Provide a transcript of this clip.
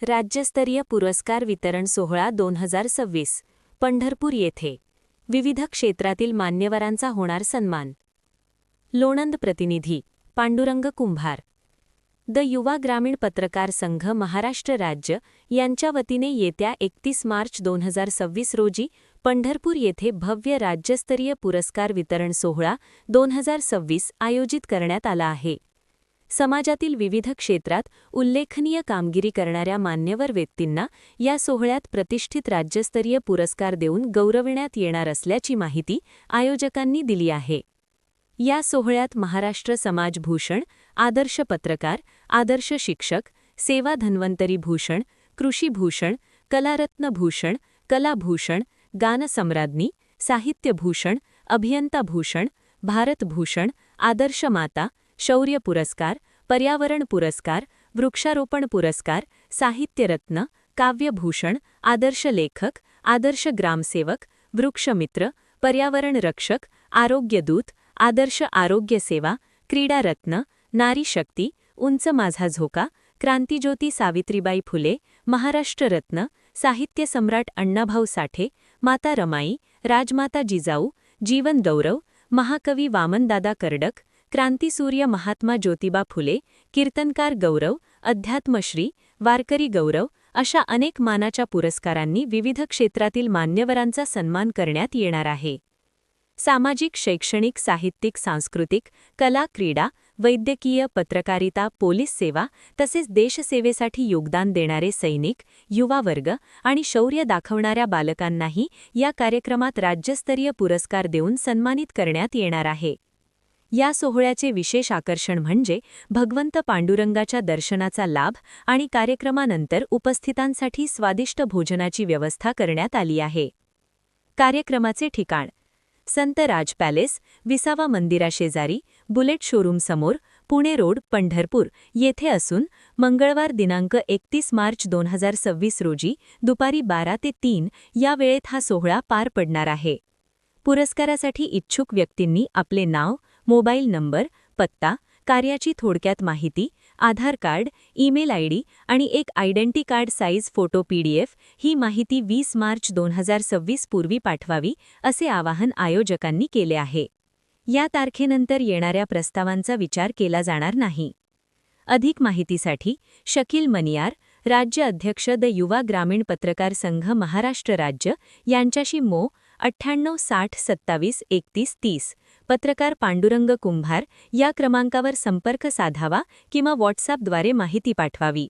राज्यस्तरीय पुरस्कार वितरण सोहळा 2026 पंढरपूर येथे विविध क्षेत्रातील मान्यवरांचा होणार सन्मान. लोणंद प्रतिनिधी पांडुरंग कुंभार. द युवा ग्रामीण पत्रकार संघ महाराष्ट्र राज्य यांच्या वतीने येत्या 31 मार्च 2026 रोजी पंढरपूर येथे भव्य राज्यस्तरीय पुरस्कार वितरण सोहळा 2026 आयोजित करण्यात आला आहे. समाजातील विविध क्षेत्रात उल्लेखनीय कामगिरी करणाऱ्या मान्यवर व्यक्तींना या सोहळ्यात प्रतिष्ठित राज्यस्तरीय पुरस्कार देऊन गौरविण्यात येणार असल्याची माहिती आयोजकांनी दिली आहे. या सोहळ्यात महाराष्ट्र समाज भूषण, आदर्श पत्रकार, आदर्श शिक्षक, सेवा धन्वंतरी भूषण, कृषी भूषण, कलारत्न भूषण, कलाभूषण, गानसम्राज्ञी, साहित्य भूषण, अभियंता भूषण, भारत भूषण, आदर्श माता, शौर्य पुरस्कार, पर्यावरण पुरस्कार, वृक्षारोपण पुरस्कार, साहित्यरत्न, काव्यभूषण, आदर्श लेखक, आदर्श ग्रामसेवक, वृक्षमित्र, पर्यावरण रक्षक, आरोग्यदूत, आदर्श आरोग्य सेवा, क्रीडारत्न, नारी शक्ती, उंच माझा झोका, क्रांतिज्योती सावित्रीबाई फुले, महाराष्ट्र रत्न, साहित्य सम्राट अण्णाभाऊ साठे, माता रमाई, राजमाता जिजाऊ, जीवन गौरव, महाकवी वामनदादा कर्डक, क्रांतिसूर्य महात्मा ज्योतिबा फुले, कीर्तनकार गौरव, अध्यात्मश्री, वारकरी गौरव अशा अनेक मानाच्या पुरस्कारांनी विविध क्षेत्रातील मान्यवरांचा सन्मान करण्यात येणार आहे. सामाजिक, शैक्षणिक, साहित्यिक, सांस्कृतिक, कला, क्रीडा, वैद्यकीय, पत्रकारिता, पोलीस सेवा तसेच देशसेवेसाठी योगदान देणारे सैनिक, युवा वर्ग आणि शौर्य दाखवणाऱ्या बालकांनाही या कार्यक्रमात राज्यस्तरीय पुरस्कार देऊन सन्मानित करण्यात येणार आहे. या सोहळ्याचे विशेष आकर्षण म्हणजे भगवंत पांडुरंगाच्या दर्शनाचा लाभ आणि कार्यक्रमानंतर उपस्थितांसाठी स्वादिष्ट भोजनाची व्यवस्था करण्यात आली आहे. कार्यक्रमाचे ठिकाण संत राज पॅलेस, विसावा मंदिराशेजारी, बुलेट शोरूम समोर, पुणे रोड, पंढरपूर येथे असून मंगळवार दिनांक 31 मार्च 2026 रोजी दुपारी 12 ते 3 या वेळेत हा सोहळा पार पडणार आहे. पुरस्कारासाठी इच्छुक व्यक्तींनी आपले नाव, मोबाईल नंबर, पत्ता, कार्याची थोडक्यात माहिती, आधार कार्ड, ईमेल आयडी आणि एक identity card size photo PDF ही माहिती 20 मार्च 2026 पूर्वी पाठवावी असे आवाहन आयोजकांनी केले आहे. या तारखेनंतर येणाऱ्या प्रस्तावांचा विचार केला जाणार नाही. अधिक माहितीसाठी शकील मनियार, राज्य अध्यक्ष द युवा ग्रामीण पत्रकार संघ महाराष्ट्र राज्य यांच्याशी मो. 98 60 27 31 30 पत्रकार पांडुरंग कुंभार या क्रमांकावर संपर्क साधावा किंवा व्हॉट्सअपद्वारे माहिती पाठवावी.